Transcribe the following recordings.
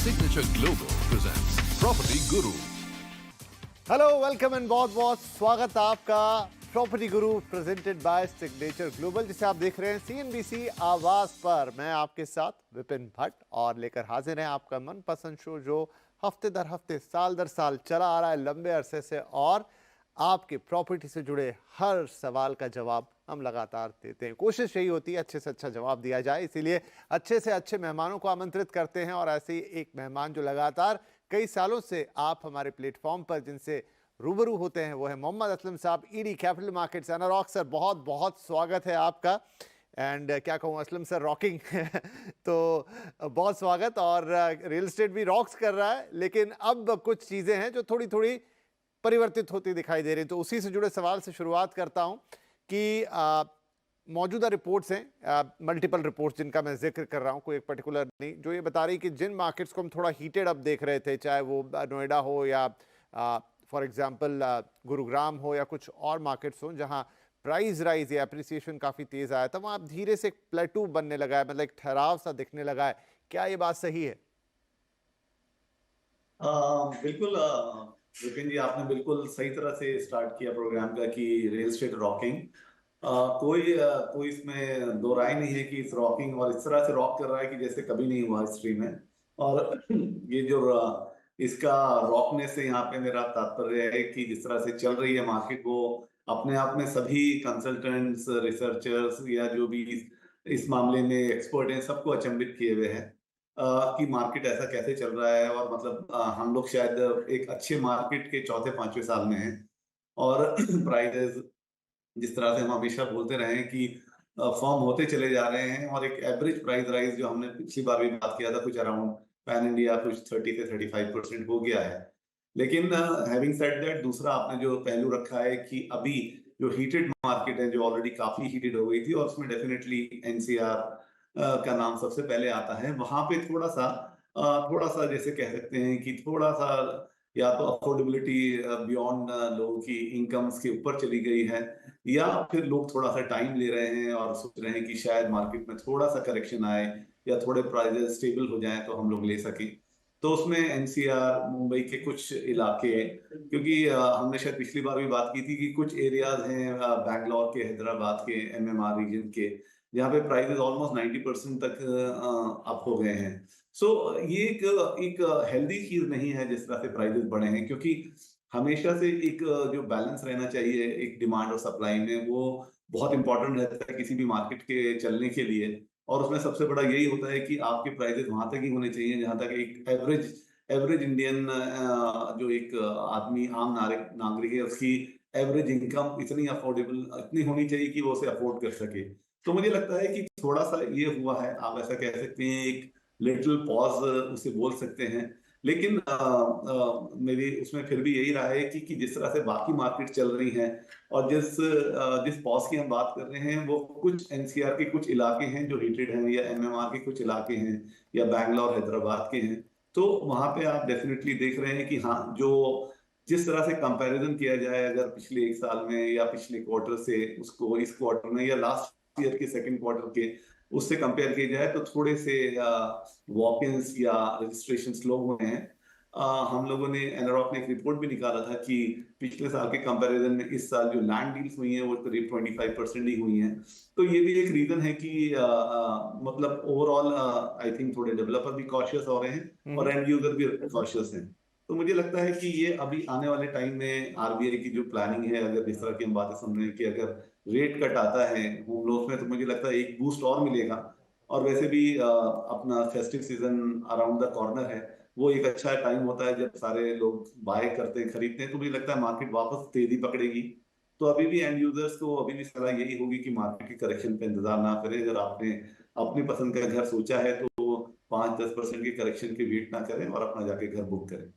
Signature Global presents Property Guru. Hello welcome and बहुत बहुत स्वागत है आपका property Guru presented by signature global, जिसे आप देख रहे हैं सीएनबीसी आवाज पर। मैं आपके साथ विपिन भट्ट और लेकर हाजिर हैं आपका मनपसंद शो जो हफ्ते दर हफ्ते साल दर साल चला आ रहा है लंबे अरसे से, और आपके प्रॉपर्टी से जुड़े हर सवाल का जवाब हम लगातार देते हैं। कोशिश यही होती है अच्छे से अच्छा जवाब दिया जाए, इसीलिए अच्छे से अच्छे मेहमानों को आमंत्रित करते हैं। और ऐसे ही एक मेहमान जो लगातार कई सालों से आप हमारे प्लेटफॉर्म पर जिनसे रूबरू होते हैं वो है मोहम्मद असलम साहब, ईडी कैपिटल मार्केट्स। अनरॉक सर, बहुत बहुत स्वागत है आपका। एंड क्या कहूँ, असलम सर रॉकिंग तो बहुत स्वागत। और रियल एस्टेट भी रॉक्स कर रहा है, लेकिन अब कुछ चीज़ें हैं जो थोड़ी थोड़ी परिवर्तित होती दिखाई दे रही। तो उसी से जुड़े सवाल से शुरुआत करता हूं कि मौजूदा रिपोर्ट्स हैं, मल्टीपल रिपोर्ट्स जिनका मैं जिक्र कर रहा हूं, कोई एक पर्टिकुलर नहीं, जो ये बता रही कि जिन मार्केट्स को हम थोड़ा हीटेड अब देख रहे थे, चाहे वो नोएडा हो या फॉर एग्जांपल गुरुग्राम हो या कुछ और मार्केट्स हो जहां प्राइस राइज या अप्रिसिएशन काफ़ी तेज़ आया था, वहां अब धीरे से एक प्लेटू बनने लगा है, मतलब एक ठहराव सा दिखने लगा है। क्या ये बात सही है? बिल्कुल विपिन जी, आपने बिल्कुल सही तरह से स्टार्ट किया प्रोग्राम का कि रियल एस्टेट रॉकिंग। कोई इसमें दो राय नहीं है कि इस रॉकिंग और इस तरह से रॉक कर रहा है कि जैसे कभी नहीं हुआ हिस्ट्री में। और ये जो इसका रॉकनेस से यहाँ पे मेरा तात्पर्य है कि जिस तरह से चल रही है मार्केट, वो अपने आप में सभी कंसल्टेंट्स, रिसर्चर्स या जो भी इस मामले में एक्सपर्ट हैं, सबको अचंभित किए हुए हैं कि मार्केट ऐसा कैसे चल रहा है। और मतलब हम लोग शायद एक अच्छे मार्केट के चौथे पांचवें साल में हैं। और प्राइसेस जिस तरह से हम हमेशा बोलते रहे हैं कि फॉर्म होते चले जा रहे हैं, और एक एवरेज प्राइस राइज जो हमने पिछली बार भी बात किया था, कुछ अराउंड पैन इंडिया कुछ 30 से 35% हो गया है। लेकिन हैविंग सेड दैट, दूसरा आपने जो पहलू रखा है कि अभी जो हीटेड मार्केट है, जो ऑलरेडी काफी हीटेड हो गई थी, और उसमें डेफिनेटली एनसीआर का नाम सबसे पहले आता है। वहां पे थोड़ा सा जैसे कह सकते हैं कि थोड़ा सा या तो अफोर्डेबिलिटी बियॉन्ड लोगों की इनकम्स के ऊपर चली गई है, या फिर लोग थोड़ा सा टाइम ले रहे हैं और सोच रहे हैं कि शायद मार्केट में थोड़ा सा करेक्शन आए या थोड़े प्राइसेस स्टेबल हो जाएं तो हम लोग ले सकें। तो उसमें एनसीआर, मुंबई के कुछ इलाके, क्योंकि हमने शायद पिछली बार भी बात की थी कि कुछ एरियाज हैं बैंगलोर के, हैदराबाद के, एमएमआर रीजन के, जहाँ पे प्राइसेस ऑलमोस्ट 90% तक अप हो गए हैं। सो ये एक हेल्दी चीज नहीं है जिस तरह से प्राइसेस बढ़े हैं, क्योंकि हमेशा से एक जो बैलेंस रहना चाहिए एक डिमांड और सप्लाई में, वो बहुत इंपॉर्टेंट रहता है किसी भी मार्केट के चलने के लिए। और उसमें सबसे बड़ा यही होता है कि आपके प्राइसेस वहां तक ही होने चाहिए जहां तक एक एवरेज एवरेज इंडियन जो एक आदमी, आम नागरिक है, उसकी एवरेज इनकम इतनी अफोर्डेबल इतनी होनी चाहिए कि वो उसे अफोर्ड कर सके। तो मुझे लगता है कि थोड़ा सा ये हुआ है, आप ऐसा कह सकते हैं, एक लिटिल पॉज उसे बोल सकते हैं। लेकिन मेरी उसमें फिर भी यही रहा है कि जिस तरह से बाकी मार्केट चल रही हैं, और जिस पॉज की हम बात कर रहे हैं, वो कुछ एनसीआर के कुछ इलाके हैं जो हीटेड हैं, या एमएमआर के कुछ इलाके हैं, या बैंगलोर हैदराबाद के हैं। तो वहां पे आप डेफिनेटली देख रहे हैं कि हाँ, जो जिस तरह से कंपैरिजन किया जाए अगर पिछले एक साल में या पिछले क्वार्टर से उसको इस क्वार्टर में, या लास्ट ईयर के सेकंड क्वार्टर के उससे कंपेयर किया जाए, तो थोड़े से वॉक इन्स या रजिस्ट्रेशन स्लो हुए हैं। हम लोगों ने, एनरॉक ने एक रिपोर्ट भी निकाला था कि पिछले साल के कंपैरिजन में इस साल जो लैंड डील्स हुई हैं वो करीब 25% ही हुई हैं। तो ये भी एक रीजन है कि मतलब ओवरऑल आई थिंक थोड़े डेवलपर भी कॉशियस हो रहे हैं और एंड यूजर भी कॉशियस हैं। तो मुझे लगता है कि ये अभी आने वाले टाइम में आरबीआई की जो प्लानिंग है, अगर जिस तरह की हम बातें सुन रहे हैं कि अगर रेट कट आता है होम लोन्स में, तो मुझे लगता है एक बूस्ट और मिलेगा। और वैसे भी अपना festive season around the corner है, वो एक अच्छा टाइम होता है जब सारे लोग बाय करते हैं, खरीदते हैं। तो मुझे लगता है मार्केट वापस तेजी पकड़ेगी। तो अभी भी एंड यूजर्स को अभी भी सलाह यही होगी कि मार्केट की करेक्शन पे इंतजार ना करें। अगर आपने अपनी पसंद का घर सोचा है तो 5-10% के करेक्शन की वेट ना करें और अपना जाके घर बुक करें।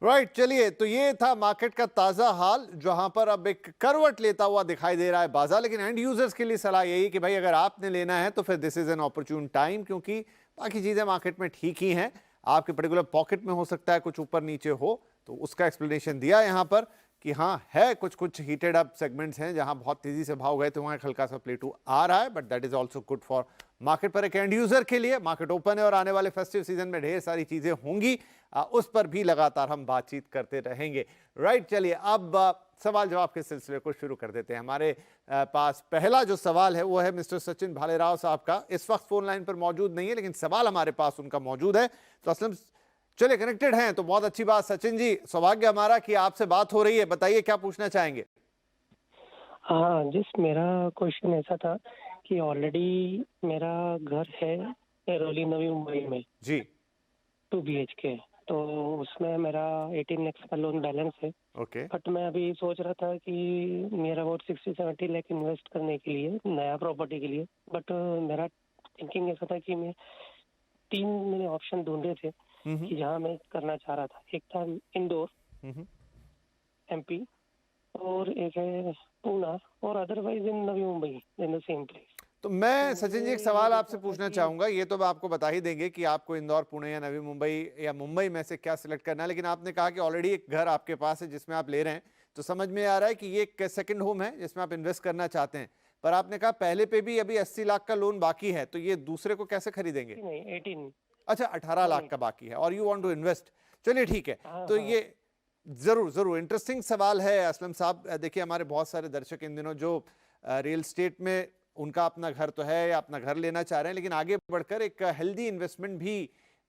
राइट, चलिए, तो ये था मार्केट का ताजा हाल, जहां पर अब एक करवट लेता हुआ दिखाई दे रहा है बाजार। लेकिन एंड यूजर्स के लिए सलाह यही कि भाई अगर आपने लेना है तो फिर this is an opportune time, क्योंकि बाकी चीजें मार्केट में ठीक ही हैं। आपके पर्टिकुलर पॉकेट में हो सकता है कुछ ऊपर नीचे हो, तो उसका एक्सप्लेनेशन दिया यहां पर कि हाँ है कुछ कुछ हीटेड अप सेगमेंट्स हैं जहां बहुत तेजी से भाव गए, तो वहां एक हल्का सा प्ले टू आ रहा है, but that is also good for market. पर एक एंड यूजर के लिए मार्केट ओपन है और आने वाले फेस्टिव सीजन में ढेर सारी चीजें होंगी, उस पर भी लगातार हम बातचीत करते रहेंगे। राइट, चलिए अब सवाल जवाब के सिलसिले को शुरू कर देते हैं। हमारे पास पहला जो सवाल है वो है मिस्टर सचिन भालेराव साहब का। इस वक्त फोन लाइन पर मौजूद नहीं है, लेकिन सवाल हमारे पास उनका मौजूद है। तो असलम चलिए कनेक्टेड हैं, तो बहुत अच्छी बात। सचिन जी, सौभाग्य हमारा कि आपसे बात हो रही है, बताइए क्या पूछना चाहेंगे। हाँ, मेरा क्वेश्चन ऐसा था कि ऑलरेडी मेरा घर है एरोली नवी मुंबई में जी 2 BHK, तो उसमें मेरा 18 लाख का लोन बैलेंस है। ओके बट मैं अभी सोच रहा था कि मेरा अबाउट 60-70 लाख इन्वेस्ट करने के लिए नया प्रॉपर्टी के लिए। बट मेरा थिंकिंग ऐसा था कि मैं 3 मैंने ऑप्शन ढूंढे थे कि जहाँ मैं करना चाह रहा था। एक था इंदौर MP, और एक है पूना, और otherwise in Navi Mumbai in the same place. तो मैं सचिन जी एक सवाल आपसे पूछना चाहूंगा, ये तो आपको बता ही देंगे कि आपको इंदौर, पुणे या नवी मुंबई या मुंबई में से क्या सिलेक्ट करना है, लेकिन आपने कहा कि ऑलरेडी एक घर आपके पास है जिसमें आप ले रहे हैं, तो समझ में आ रहा है कि ये एक सेकंड होम है जिसमें आप इन्वेस्ट करना चाहते हैं। पर आपने कहा पहले पे भी अभी 80 लाख का लोन बाकी है, तो ये दूसरे को कैसे खरीदेंगे? नहीं, 18। अच्छा, 18 लाख का बाकी है और यू वांट टू इन्वेस्ट। चलिए ठीक है, तो ये जरूर जरूर इंटरेस्टिंग सवाल है असलम साहब। देखिए हमारे बहुत सारे दर्शक इन दिनों जो रियल स्टेट में उनका अपना घर तो है या अपना घर लेना चाह रहे हैं, लेकिन आगे बढ़कर एक हेल्दी इन्वेस्टमेंट भी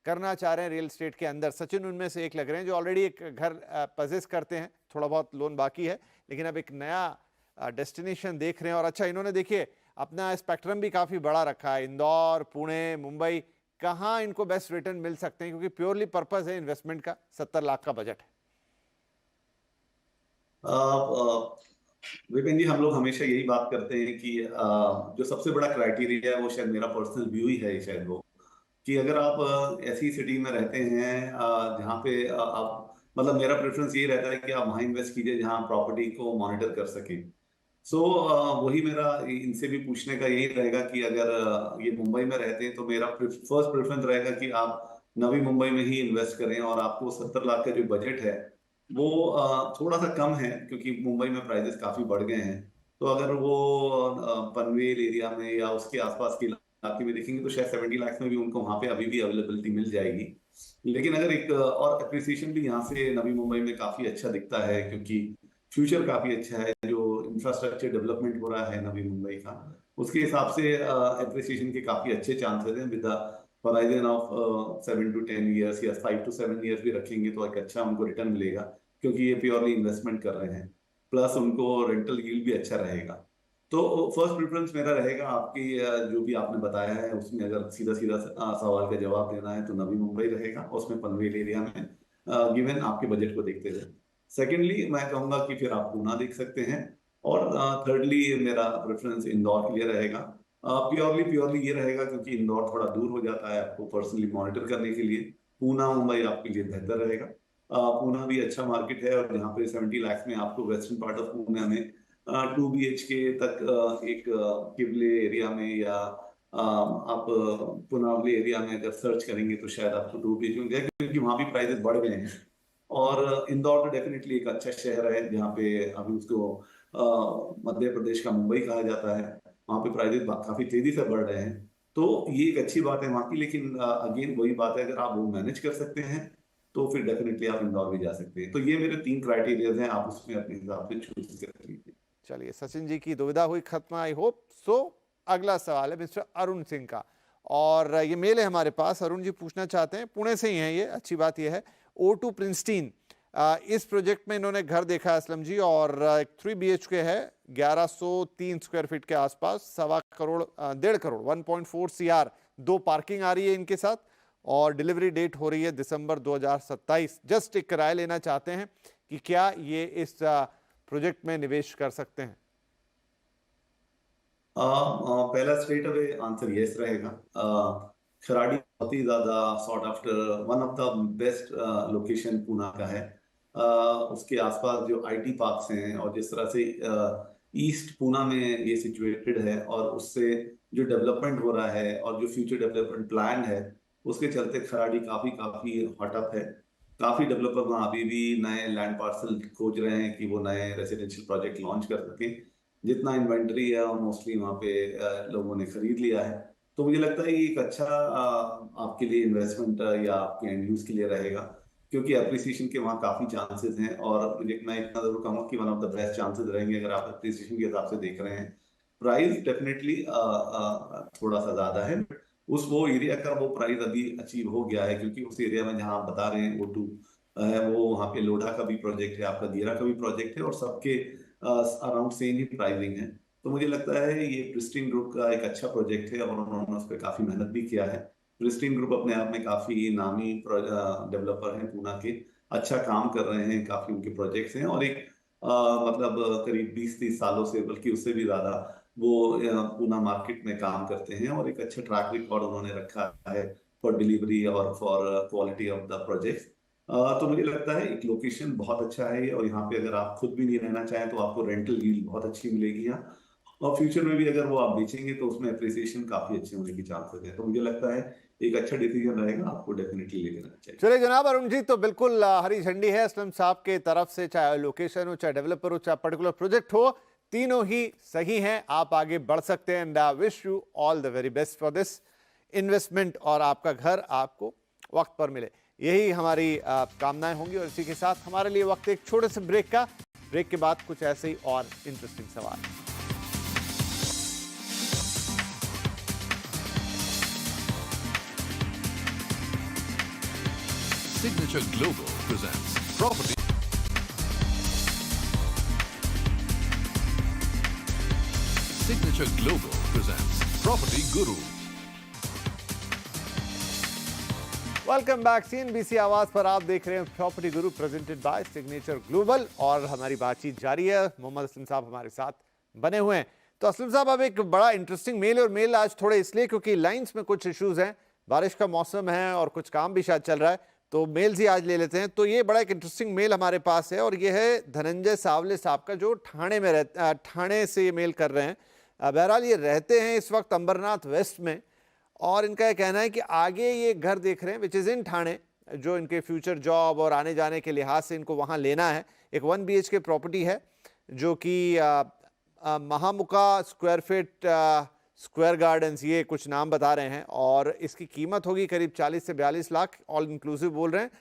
करना चाह रहे हैं रियल स्टेट के अंदर। सचिन उनमें से एक लग रहे हैं जो ऑलरेडी एक घर पजेस करते हैं, थोड़ा बहुत लोन बाकी है, लेकिन अब एक नया डेस्टिनेशन देख रहे हैं। और अच्छा, इन्होंने देखिए अपना स्पेक्ट्रम भी काफी बड़ा रखा है, इंदौर, पुणे, मुंबई, कहाँ इनको बेस्ट रिटर्न मिल सकते हैं, क्योंकि प्योरली पर्पस है इन्वेस्टमेंट का, 70 लाख का बजट है। विपिन जी, हम लोग हमेशा यही बात करते हैं कि जो सबसे बड़ा क्राइटेरिया है वो शायद मेरा पर्सनल व्यू ही है, शायद वो कि अगर आप ऐसी सिटी में रहते हैं जहाँ पे आप, मतलब मेरा प्रेफरेंस ये रहता है कि आप वहाँ इन्वेस्ट कीजिए जहाँ प्रॉपर्टी को मॉनिटर कर सके। सो वही मेरा इनसे भी पूछने का यही रहेगा कि अगर ये मुंबई में रहते हैं तो मेरा फर्स्ट प्रेफरेंस रहेगा कि आप नवी मुंबई में ही इन्वेस्ट करें, और आपको 70 लाख का जो बजट है वो थोड़ा सा कम है क्योंकि मुंबई में प्राइसेस काफी बढ़ गए हैं। तो अगर वो पनवेल एरिया में या उसके आसपास के इलाके में देखेंगे तो शायद 70 लाख में भी उनको वहां पे अभी भी अवेलेबिलिटी मिल जाएगी। लेकिन अगर एक और अप्रिसिएशन भी यहाँ से नवी मुंबई में काफी अच्छा दिखता है क्योंकि फ्यूचर काफी अच्छा है, जो इंफ्रास्ट्रक्चर डेवलपमेंट हो रहा है नवी मुंबई का, उसके हिसाब से अप्रिसिएशन के काफी अच्छे चांसेस हैं। With horizon of 7 to 10 years या 5 to 7 years भी रखेंगे तो एक अच्छा उनको रिटर्न मिलेगा, क्योंकि ये प्योरली इन्वेस्टमेंट कर रहे हैं, प्लस उनको रेंटल यील्ड भी अच्छा रहेगा। तो फर्स्ट प्रेफरेंस मेरा रहेगा आपकी जो भी आपने बताया है उसमें अगर सीधा सीधा सवाल का जवाब देना है तो नवी मुंबई रहेगा, उसमें पनवेल एरिया में, गिवन आपके बजट को देखते हुए। सेकेंडली मैं कहूंगा कि फिर आप पूना देख सकते हैं, और थर्डली मेरा प्रेफरेंस इंदौर के लिए रहेगा। प्योरली ये रहेगा क्योंकि इंदौर थोड़ा दूर हो जाता है आपको पर्सनली मॉनिटर करने के लिए। पूना मुंबई आपके लिए बेहतर रहेगा। पूना भी अच्छा मार्केट है, और यहाँ पे 70 लाख में आपको वेस्टर्न पार्ट ऑफ पूना में 2 BHK तक एक किबले एरिया में या आप पुनावली एरिया में अगर सर्च करेंगे तो शायद आपको 2 BHK मिल जाएगा, क्योंकि वहाँ भी प्राइसेस बढ़ गए हैं। और इंदौर तो डेफिनेटली एक अच्छा शहर है जहाँ पे अभी उसको मध्य प्रदेश का मुंबई कहा जाता है, वहाँ पे प्राइसेस काफी तेजी से बढ़ रहे हैं। तो ये एक अच्छी बात है वहाँ की। लेकिन अगेन वही बात है, अगर आप वो मैनेज कर सकते हैं तो फिर डेफिनेटली आप इंदौर भी जा सकते हैं। तो ये मेरे 3 क्राइटेरियाज हैं, आप उसमें अपने हिसाब से चूज कर लीजिए। चलिए सचिन जी की दुविधा हुई खत्म, आई होप सो। अगला सवाल है मिस्टर अरुण सिंह का, और ये मेल है हमारे पास। अरुण जी पूछना चाहते हैं, पुणे से ही हैं ये, अच्छी बात ये है, O2 प्रिंसटीन, इस प्रोजेक्ट में इन्होंने घर देखा है असलम जी, और एक 3 BHK है, 1103 स्क्वायर फीट के आसपास, 1.25 करोड़ 1.4 CR, 2 पार्किंग आ रही है इनके साथ, और डिलीवरी डेट हो रही है दिसंबर 2027। जस्ट एक राय लेना चाहते हैं कि क्या ये इस प्रोजेक्ट में निवेश कर सकते हैं? पहला स्ट्रेट अवे आंसर यस रहेगा। खराड़ी बहुत ही ज्यादा sort after one of the best location Poona का है। उसके आसपास जो IT पार्क्स हैं, और जिस तरह से ईस्ट पूना में ये सिचुएटेड है, और उससे जो डेवलपमेंट हो रहा है और जो फ्यूचर डेवलपमेंट प्लान है, उसके चलते खराड़ी काफी हॉट अप है। काफी डेवलपर वहाँ अभी भी नए लैंड पार्सल खोज रहे हैं कि वो नए रेसिडेंशियल प्रोजेक्ट लॉन्च कर सकें। जितना इन्वेंट्री है मोस्टली वहाँ पे लोगों ने खरीद लिया है। तो मुझे लगता है ये एक अच्छा आपके लिए इन्वेस्टमेंट या आपके एंड यूज के लिए रहेगा, क्योंकि अप्रिसिएशन के वहाँ काफी चांसेस हैं। और मुझे मैं इतना जरूर कहूँगा कि one of the best chances रहेंगे अगर आप अप्रिसिएशन के हिसाब से देख रहे हैं। प्राइस डेफिनेटली थोड़ा सा ज्यादा है, उस वो एरिया का वो प्राइस अभी अचीव हो गया है, क्योंकि उस एरिया में जहाँ आप बता रहे हैं O2 है, वो वहाँ पे लोढ़ा का भी प्रोजेक्ट है, आपका दीरा का भी प्रोजेक्ट है, और सबके अराउंड सेम ही प्राइसिंग है। तो मुझे लगता है ये प्रिस्टीन ग्रुप का एक अच्छा प्रोजेक्ट है और उन्होंने उस पर काफी मेहनत भी किया है। प्रिस्टीन ग्रुप अपने आप में काफी नामी डेवलपर हैं पूना के, अच्छा काम कर रहे हैं, काफी उनके प्रोजेक्ट्स हैं, और एक मतलब करीब 20-30 सालों से, बल्कि उससे भी ज्यादा वो पूना मार्केट में काम करते हैं, और एक अच्छा ट्रैक रिकॉर्ड उन्होंने रखा है फॉर डिलीवरी और for quality of the project. तो मुझे लगता है एक लोकेशन बहुत अच्छा है, और यहाँ पे अगर आप खुद भी नहीं रहना चाहें तो आपको रेंटल डील बहुत अच्छी मिलेगी यहाँ, और फ्यूचर में भी अगर वो आप बेचेंगे तो उसमें अप्रिसिएशन काफी अच्छे होने की चांसेस है। तो मुझे लगता है एक अच्छा डिसीजन रहेगा, आपको डेफिनेटली ले लेना चाहिए। चलिए जनाब अरुण जी, तो बिल्कुल हरी झंडी है असलम साहब के तरफ से, चाहे लोकेशन हो, चाहे डेवलपर हो, चाहे पर्टिकुलर प्रोजेक्ट हो, तीनों ही सही हैं। आप आगे बढ़ सकते हैं and wish you all the very best for this investment, और आपका घर आपको वक्त पर मिले, यही हमारी कामनाएं होंगी। और इसी के साथ हमारे लिए वक्त एक छोटे से ब्रेक का। ब्रेक के बाद कुछ ऐसे ही और इंटरेस्टिंग सवाल। Signature Global presents Property. Signature Global presents Property Guru. Welcome back. CNBC आवाज पर आप देख रहे हैं property Guru presented by signature global, और हमारी बातचीत जारी है। मोहम्मद असलम साहब हमारे साथ बने हुए हैं। तो असलम साहब, अब एक बड़ा इंटरेस्टिंग मेल, और मेल आज थोड़े इसलिए क्योंकि लाइंस में कुछ इश्यूज हैं, बारिश का मौसम है और कुछ काम भी शायद चल रहा है, तो मेल्स ही आज ले लेते हैं। तो ये बड़ा एक इंटरेस्टिंग मेल हमारे पास है, और ये है धनंजय सावले साहब का, जो ठाणे में ठाणे से ये मेल कर रहे हैं। बहरहाल ये रहते हैं इस वक्त अंबरनाथ वेस्ट में, और इनका ये कहना है कि आगे ये घर देख रहे हैं विच इज़ इन ठाणे, जो इनके फ्यूचर जॉब और आने जाने के लिहाज से इनको वहाँ लेना है। एक 1 BHK प्रॉपर्टी है, जो कि महामुका स्क्वायर फीट स्क्वायर गार्डन्स, ये कुछ नाम बता रहे हैं, और इसकी कीमत होगी करीब 40 से 42 लाख, ऑल इंक्लूसिव बोल रहे हैं।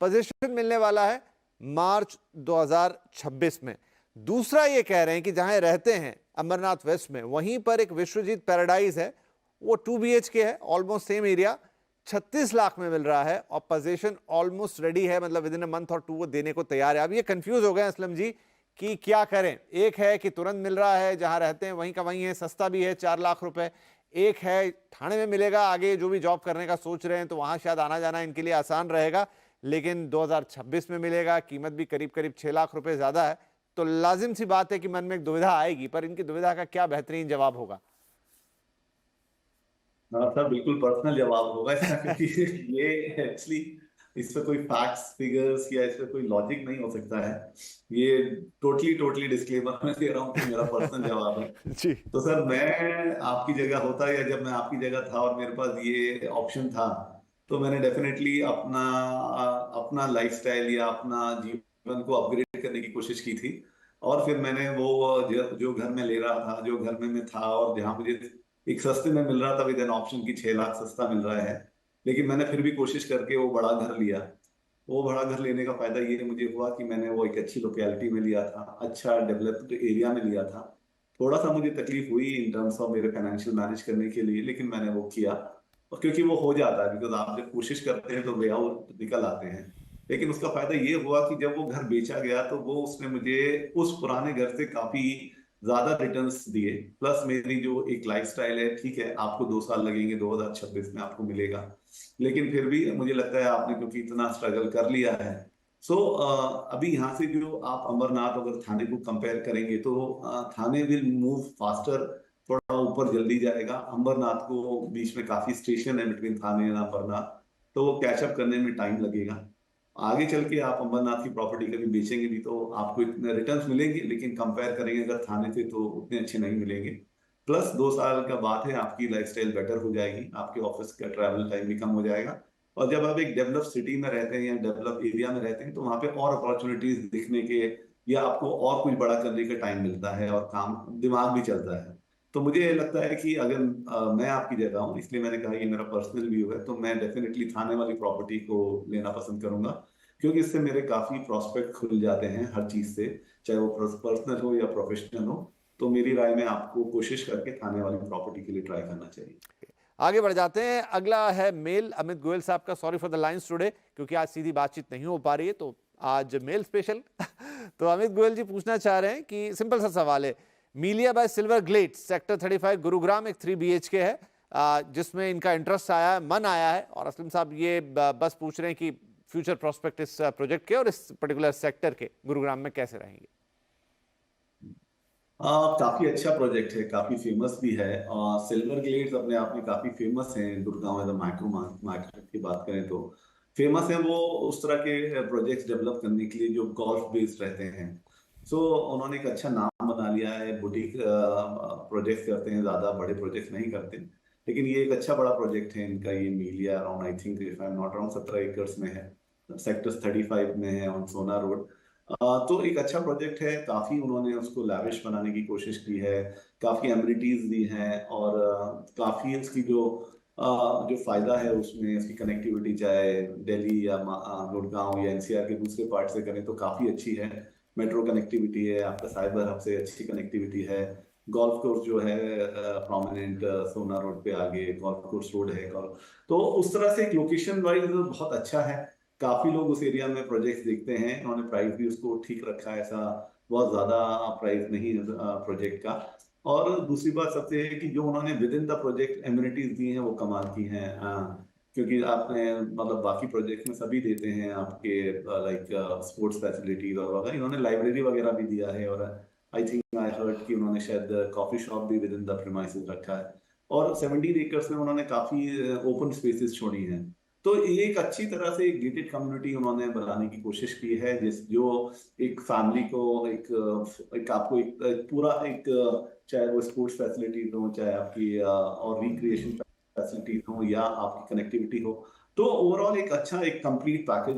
पोजीशन मिलने वाला है मार्च 2026 में। दूसरा ये कह रहे हैं कि जहां रहते हैं अमरनाथ वेस्ट में, वहीं पर एक विश्वजीत पैराडाइज है, वो 2 BHK है, ऑलमोस्ट सेम एरिया, 36 लाख में मिल रहा है, और पोजीशन ऑलमोस्ट रेडी है, मतलब विद इन अ मंथ और 2 वो देने को तैयार है। अब ये कंफ्यूज हो गए असलम जी कि क्या करें। एक है कि तुरंत मिल रहा है, जहां रहते हैं वहीं का वहीं है, सस्ता भी है 4 लाख रुपए। एक है ठाणे में मिलेगा, आगे जो भी जॉब करने का सोच रहे हैं तो वहां शायद आना जाना इनके लिए आसान रहेगा, लेकिन 2026 में मिलेगा, कीमत भी करीब करीब 6 लाख रुपए ज्यादा है। तो लाजिम सी बात है कि मन में एक दुविधा आएगी, पर इनकी दुविधा का क्या बेहतरीन जवाब होगा? हाँ सर, बिल्कुल पर्सनल जवाब होगा इसका, क्योंकि ये एक्चुअली इस पे कोई फैक्ट्स फिगर्स या इस पे कोई लॉजिक नहीं हो सकता है। ये टोटली डिस्क्लेमर मैं दे रहा हूँ कि मेरा पर्सनल जवाब है। जी। तो सर, मैं आपकी जगह होता, या जब मैं आपकी जगह था और मेरे पास ये ऑप्शन था, तो मैंने डेफिनेटली अपना लाइफस्टाइल या अपना जीवन को अपग्रेड करने की कोशिश की थी। और फिर मैंने वो जो घर में ले रहा था, जो घर में मैं था, और जहाँ मुझे एक सस्ते में मिल रहा था विद एन ऑप्शन की 6 लाख सस्ता मिल रहा है, लेकिन मैंने फिर भी कोशिश करके वो बड़ा घर लिया। वो बड़ा घर लेने का फायदा ये मुझे हुआ कि मैंने वो एक अच्छी लोकेलिटी में लिया था, अच्छा डेवलप्ड एरिया में लिया था। थोड़ा सा मुझे तकलीफ हुई इन टर्म्स ऑफ मेरे फाइनेंशियल मैनेज करने के लिए, लेकिन मैंने वो किया, और क्योंकि वो हो जाता है, बिकॉज आप जब कोशिश करते हैं तो वे आउट निकल आते हैं। लेकिन उसका फायदा ये हुआ कि जब वो घर बेचा गया तो वो उसने मुझे उस पुराने घर से काफी ज्यादा रिटर्न्स दिए, प्लस मेरी जो एक लाइफस्टाइल है, ठीक है आपको 2 साल लगेंगे, 2026 में आपको मिलेगा, लेकिन फिर भी मुझे लगता है आपने क्योंकि इतना स्ट्रगल कर लिया है। सो अभी यहाँ से जो आप अमरनाथ अगर थाने को कंपेयर करेंगे तो थाने विल मूव फास्टर, थोड़ा ऊपर जल्दी जाएगा। अंबरनाथ को बीच में काफी स्टेशन है बिटवीन थाने एंड अंबरनाथ, तो वो कैचअप करने में टाइम लगेगा। आगे चल के आप अंबरनाथ की प्रॉपर्टी कभी बेचेंगे भी तो आपको इतने रिटर्न्स मिलेंगे, लेकिन कंपेयर करेंगे अगर थाने से तो उतने अच्छे नहीं मिलेंगे। प्लस 2 साल का बात है, आपकी लाइफस्टाइल बेटर हो जाएगी, आपके ऑफिस का ट्रैवल टाइम भी कम हो जाएगा, और जब आप एक डेवलप सिटी में रहते हैं या डेवलप एरिया में रहते हैं तो वहाँ पे और अपॉर्चुनिटीज दिखने के या आपको और कुछ बड़ा करने का टाइम मिलता है और काम दिमाग भी चलता है। तो मुझे लगता है कि अगर मैं आपकी जगह हूँ, इसलिए मैंने कहा ये मेरा पर्सनल व्यू है, तो मैं डेफिनेटली थाने वाली प्रॉपर्टी को लेना पसंद करूंगा, क्योंकि इससे मेरे काफी प्रोस्पेक्ट खुल जाते हैं हर चीज से, चाहे वो पर्सनल हो या प्रोफेशनल हो। तो मेरी राय में आपको कोशिश करके थाने वाली प्रॉपर्टी के लिए ट्राई करना चाहिए। आगे बढ़ जाते हैं। अगला है मेल अमित गोयल साहब का। Sorry for the lines today, क्योंकि आज सीधी बातचीत नहीं हो पा रही है, तो आज मेल स्पेशल। तो अमित गोयल जी पूछना चाह रहे हैं कि सिंपल सा सवाल है, मीलिया बाय सिल्वर ग्लेट सेक्टर 35 गुरुग्राम, एक 3 BHK है, जिसमें इनका इंटरेस्ट आया है, मन आया है, और असलम साहब ये बस पूछ रहे हैं कि फ्यूचर प्रोस्पेक्ट इस प्रोजेक्ट के और इस पर्टिकुलर सेक्टर के गुरुग्राम में कैसे रहेंगे। काफी अच्छा प्रोजेक्ट है, काफी फेमस भी है। सिल्वर ग्लेड्स अपने आप में काफी फेमस हैं गुड़गांव में, माइक्रो मार्केट की बात करें तो फेमस है वो उस तरह के प्रोजेक्ट्स डेवलप करने के लिए जो गोल्फ बेस्ड रहते हैं। सो उन्होंने एक अच्छा नाम बना लिया है, बुटीक प्रोजेक्ट करते हैं, ज्यादा बड़े प्रोजेक्ट नहीं करते, लेकिन ये एक अच्छा बड़ा प्रोजेक्ट है इनका। ये मीलिया around, I think if I am not wrong, 17 acres में है, सेक्टर 35 में है, ऑन सोना रोड। तो एक अच्छा प्रोजेक्ट है, काफी उन्होंने उसको लैविश बनाने की कोशिश की है, काफी एमिनिटीज दी हैं, और काफी उसकी जो फायदा है उसमें, उसकी कनेक्टिविटी चाहे दिल्ली या गुड़गांव या एनसीआर के दूसरे पार्ट से करें तो काफी अच्छी है। मेट्रो कनेक्टिविटी है, आपका साइबर हब से अच्छी कनेक्टिविटी है, गोल्फ कोर्स जो है प्रोमिनेंट सोना रोड पे आगे गोल्फ कोर्स रोड है, तो उस तरह से एक लोकेशन वाइज बहुत अच्छा है। काफी लोग उस एरिया में प्रोजेक्ट्स देखते हैं, उन्होंने प्राइस भी उसको ठीक रखा है, ऐसा बहुत ज्यादा प्राइस नहीं प्रोजेक्ट का। और दूसरी बात सबसे है कि जो उन्होंने within the project amenities दी हैं वो कमाल की हैं। क्योंकि आपने मतलब बाकी प्रोजेक्ट में सभी देते हैं आपके लाइक स्पोर्ट्स फैसिलिटीज और वगैरह, इन्होंने लाइब्रेरी वगैरह भी दिया है, और आई थिंक आई हर्ड कि उन्होंने शायद कॉफी शॉप भी विद इन द प्रीमाइसेस रखा है, और 17 एकर्स में उन्होंने काफी ओपन स्पेसेस छोड़ी हैं। तो ये एक अच्छी तरह से एक गेटेड कम्युनिटी उन्होंने बनाने की कोशिश की है, जो एक फैमिली को एक आपको एक पूरा एक चाहे वो स्पोर्ट्स फैसिलिटीज हो, चाहे आपकी और रिक्रिएशन फैसिलिटीज हो या आपकी कनेक्टिविटी हो, तो ओवरऑल एक अच्छा एक कंप्लीट पैकेज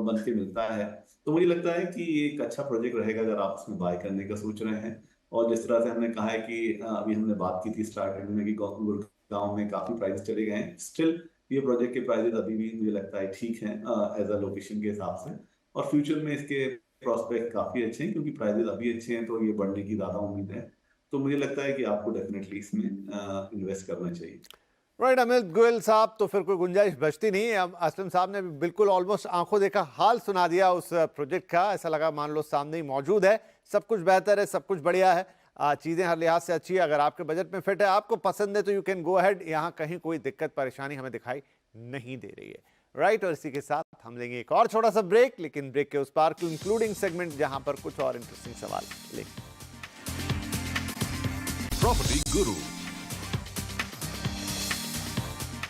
बन के मिलता है। तो मुझे लगता है कि ये एक अच्छा प्रोजेक्ट रहेगा अगर आप उसमें बाय करने का सोच रहे हैं। और जिस तरह से हमने कहा है कि अभी हमने बात की थी स्टार्टिंग में कि गुड़गांव में काफी प्राइस चले गए हैं, स्टिल ये प्रोजेक्ट के प्राइजेस अभी भी मुझे लगता है ठीक हैं एज अ लोकेशन के हिसाब से, और फ्यूचर में इसके प्रोस्पेक्ट काफी अच्छे हैं, क्योंकि प्राइजेस अभी अच्छे हैं तो ये बढ़ने की ज्यादा उम्मीद है। तो मुझे लगता है कि आपको डेफिनेटली इसमें इन्वेस्ट करना चाहिए। राइट अमित गोयल साहब, तो फिर कोई गुंजाइश बचती नहीं। अब असलम साहब ने बिल्कुल ऑलमोस्ट आंखों देखा हाल सुना दिया उस प्रोजेक्ट का। ऐसा लगा मान लो सामने ही मौजूद है, सब कुछ बेहतर है, सब कुछ बढ़िया है, चीज़ें हर लिहाज से अच्छी है। अगर आपके बजट में फिट है, आपको पसंद है, तो यू कैन गो अहेड। यहाँ कहीं कोई दिक्कत परेशानी हमें दिखाई नहीं दे रही है। राइट, और इसी के साथ हम लेंगे एक और छोटा सा ब्रेक, लेकिन ब्रेक के उस पार इंक्लूडिंग सेगमेंट जहां पर कुछ और इंटरेस्टिंग सवाल लेंगे। Property Guru.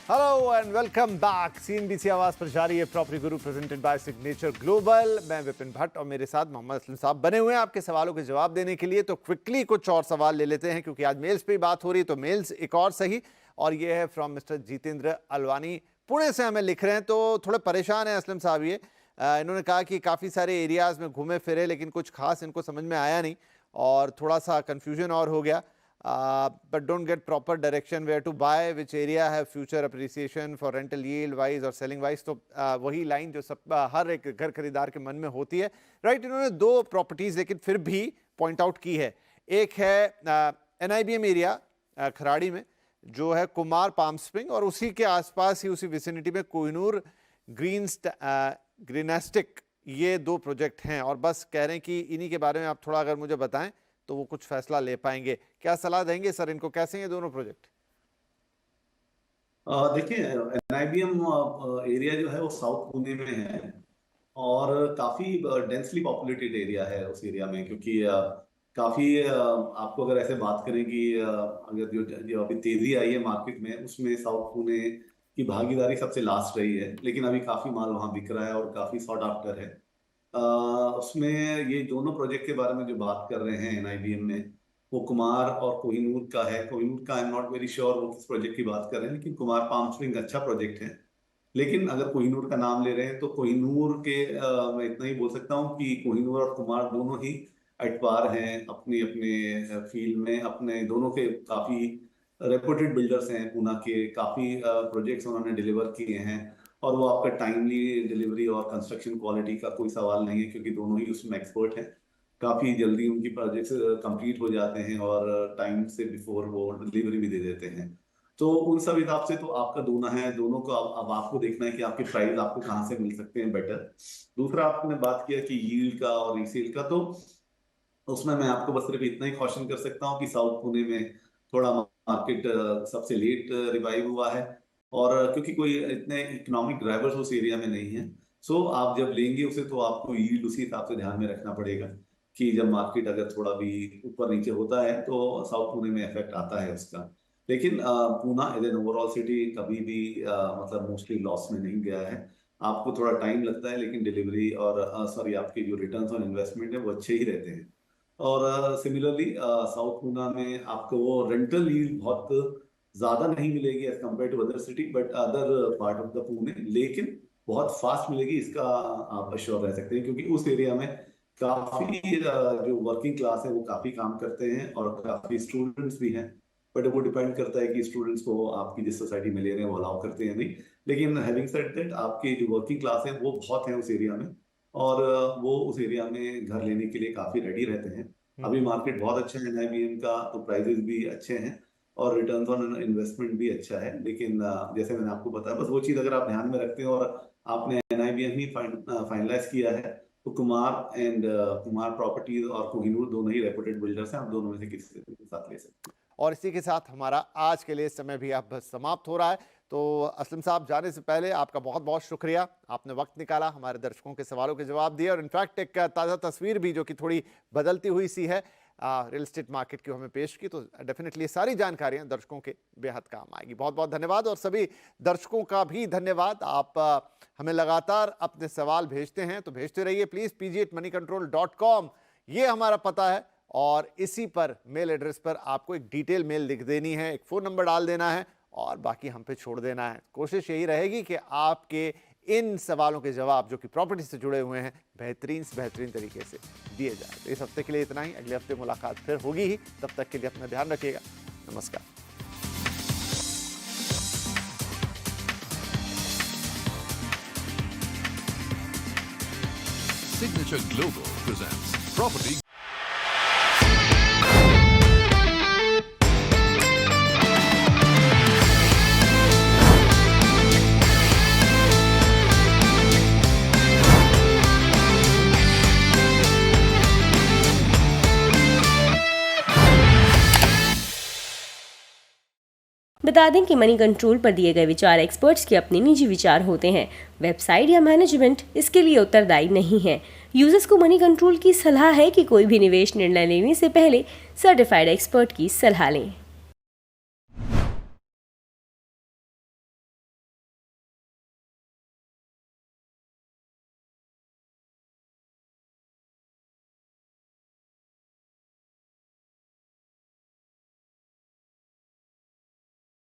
Hello and welcome back. CNBC आवाज पर जारी है property Guru presented by signature global. मैं विपिन भट्ट और मेरे साथ मोहम्मद असलम साहब बने हुए हैं आपके सवालों के जवाब देने के लिए। तो क्विकली कुछ और सवाल ले लेते हैं, क्योंकि आज मेल्स पे ही बात हो रही है, तो मेल्स एक और सही। और ये है फ्रॉम मिस्टर जितेंद्र अलवानी, पुणे से हमें लिख रहे हैं, तो थोड़े परेशान हैं असलम साहब। ये इन्होंने कहा कि काफ़ी सारे एरियाज़ में घूमे फिरे, लेकिन कुछ खास इनको समझ में आया नहीं, और थोड़ा सा कन्फ्यूजन और हो गया। But don't get proper direction where to buy, which area have future appreciation for rental yield wise और selling wise। तो वही लाइन जो सब हर एक घर खरीदार के मन में होती है। राइट, इन्होंने दो प्रॉपर्टीज लेकिन फिर भी पॉइंट आउट की है। एक है NIBM एरिया खराड़ी में, जो है कुमार पाम स्प्रिंग, और उसी के आसपास ही उसी विसिनिटी में कोहिनूर ग्रीनास्टिक, ये दो प्रोजेक्ट हैं। और बस कह रहे हैं कि इन्हीं के बारे में आप थोड़ा अगर मुझे बताएं तो वो कुछ फैसला ले पाएंगे। क्या सलाह देंगे सर इनको, कैसे हैं ये दोनों प्रोजेक्ट? देखिए, NIBM एरिया जो है वो साउथ पुणे में है, और काफी डेंसली पॉपुलेटेड एरिया है उस एरिया में, क्योंकि काफी आपको अगर ऐसे बात करें कि अगर जो अभी तेजी आई है मार्केट में, उसमें साउथ पुणे की भागीदारी सबसे लास्ट रही है, लेकिन अभी काफी माल वहां बिक रहा है और काफी सॉट आफ्टर है। उसमें ये दोनों प्रोजेक्ट के बारे में जो बात कर रहे हैं NIBM में, वो कुमार और कोहिनूर का है। कोहिनूर का आई एम नॉट वेरी श्योर वो किस प्रोजेक्ट की बात कर रहे हैं, लेकिन कुमार पाम स्प्रिंग अच्छा प्रोजेक्ट है। लेकिन अगर कोहिनूर का नाम ले रहे हैं तो कोहिनूर के मैं इतना ही बोल सकता हूँ कि कोहिनूर और कुमार दोनों ही अटपार हैं अपने अपने फील्ड में, अपने दोनों के काफी रेपुटेड बिल्डर्स हैं पूना के, काफी प्रोजेक्ट्स उन्होंने डिलीवर किए हैं और वो आपका टाइमली डिलीवरी और कंस्ट्रक्शन क्वालिटी का कोई सवाल नहीं है क्योंकि दोनों ही उसमें एक्सपर्ट हैं। काफी जल्दी उनकी प्रोजेक्ट्स कंप्लीट हो जाते हैं और टाइम से बिफोर वो डिलीवरी भी दे देते हैं। तो उन सब हिसाब से तो आपका दोनों है, दोनों को अब आपको देखना है कि आपके प्राइस आपको कहाँ से मिल सकते हैं बेटर। दूसरा आपने बात किया कि यील्ड का और रीसेल का, तो उसमें मैं आपको बस सिर्फ इतना ही कॉशन कर सकता हूँ कि साउथ पुणे में थोड़ा मार्केट सबसे लेट रिवाइव हुआ है और क्योंकि कोई इतने इकोनॉमिक ड्राइवर्स उस एरिया में नहीं है। सो आप जब लेंगे उसे तो आपको यील्ड उसी हिसाब से ध्यान में रखना पड़ेगा कि जब मार्केट अगर थोड़ा भी ऊपर नीचे होता है तो साउथ पुणे में इफेक्ट आता है उसका। लेकिन Poona as an overall city कभी भी मतलब मोस्टली लॉस में नहीं गया है। आपको थोड़ा टाइम लगता है लेकिन डिलीवरी और सॉरी आपके जो रिटर्न्स ऑन इन्वेस्टमेंट है वो अच्छे ही रहते हैं। और सिमिलरली साउथ पूना में आपको वो रेंटल यील्ड बहुत ज्यादा नहीं मिलेगी as compare to other city but other part of the Pune, लेकिन बहुत फास्ट मिलेगी इसका आप अश्योर रह सकते हैं क्योंकि उस एरिया में काफी जो वर्किंग क्लास है वो काफी काम करते हैं और काफी स्टूडेंट्स भी हैं। बट वो डिपेंड करता है कि स्टूडेंट्स को आपकी जिस सोसाइटी में ले रहे हैं वो अलाउ करते हैं नहीं। लेकिन हैविंग सेड दैट आपकी जो वर्किंग क्लास है वो बहुत है उस एरिया में और वो उस एरिया में घर लेने के लिए काफी रेडी रहते हैं। अभी मार्केट बहुत अच्छा है NIBM का, तो प्राइजेस भी अच्छे हैं और रिटर्न ऑन इन्वेस्टमेंट भी अच्छा है। लेकिन जैसे मैंने आपको बताया बस वो चीज अगर आप ध्यान में रखते हैं और आपने NIBM ही फाइनलाइज किया है तो कुमार प्रॉपर्टीज और कोहिनूर दोनों ही रेपुटेड बिल्डर्स हैं, आप दोनों में से किसी के साथ ले सकते हैं। और इसी के साथ हमारा आज के लिए समय भी अब समाप्त हो रहा है। तो असलम साहब जाने से पहले आपका बहुत बहुत शुक्रिया, आपने वक्त निकाला, हमारे दर्शकों के सवालों के जवाब दिए और इनफैक्ट एक ताज़ा तस्वीर भी जो कि थोड़ी बदलती हुई सी है रियल एस्टेट मार्केट की हमें पेश की। तो डेफिनेटली ये सारी जानकारियां दर्शकों के बेहद काम आएगी। बहुत बहुत धन्यवाद और सभी दर्शकों का भी धन्यवाद। आप हमें लगातार अपने सवाल भेजते हैं तो भेजते रहिए प्लीज़। pg@moneycontrol.com ये हमारा पता है और इसी पर मेल एड्रेस पर आपको एक डिटेल मेल लिख देनी है, एक फ़ोन नंबर डाल देना है और बाकी हम पे छोड़ देना है। कोशिश यही रहेगी कि आपके इन सवालों के जवाब जो कि प्रॉपर्टी से जुड़े हुए हैं बेहतरीन से बेहतरीन तरीके से दिए जाए। तो इस हफ्ते के लिए इतना ही, अगले हफ्ते मुलाकात फिर होगी ही। तब तक के लिए अपना ध्यान रखिएगा। नमस्कार। Signature Global presents Property बता दें कि मनी कंट्रोल पर दिए गए विचार एक्सपर्ट्स के अपने निजी विचार होते हैं। वेबसाइट या मैनेजमेंट इसके लिए उत्तरदायी नहीं है। यूजर्स को मनी कंट्रोल की सलाह है कि कोई भी निवेश निर्णय लेने से पहले सर्टिफाइड एक्सपर्ट की सलाह लें।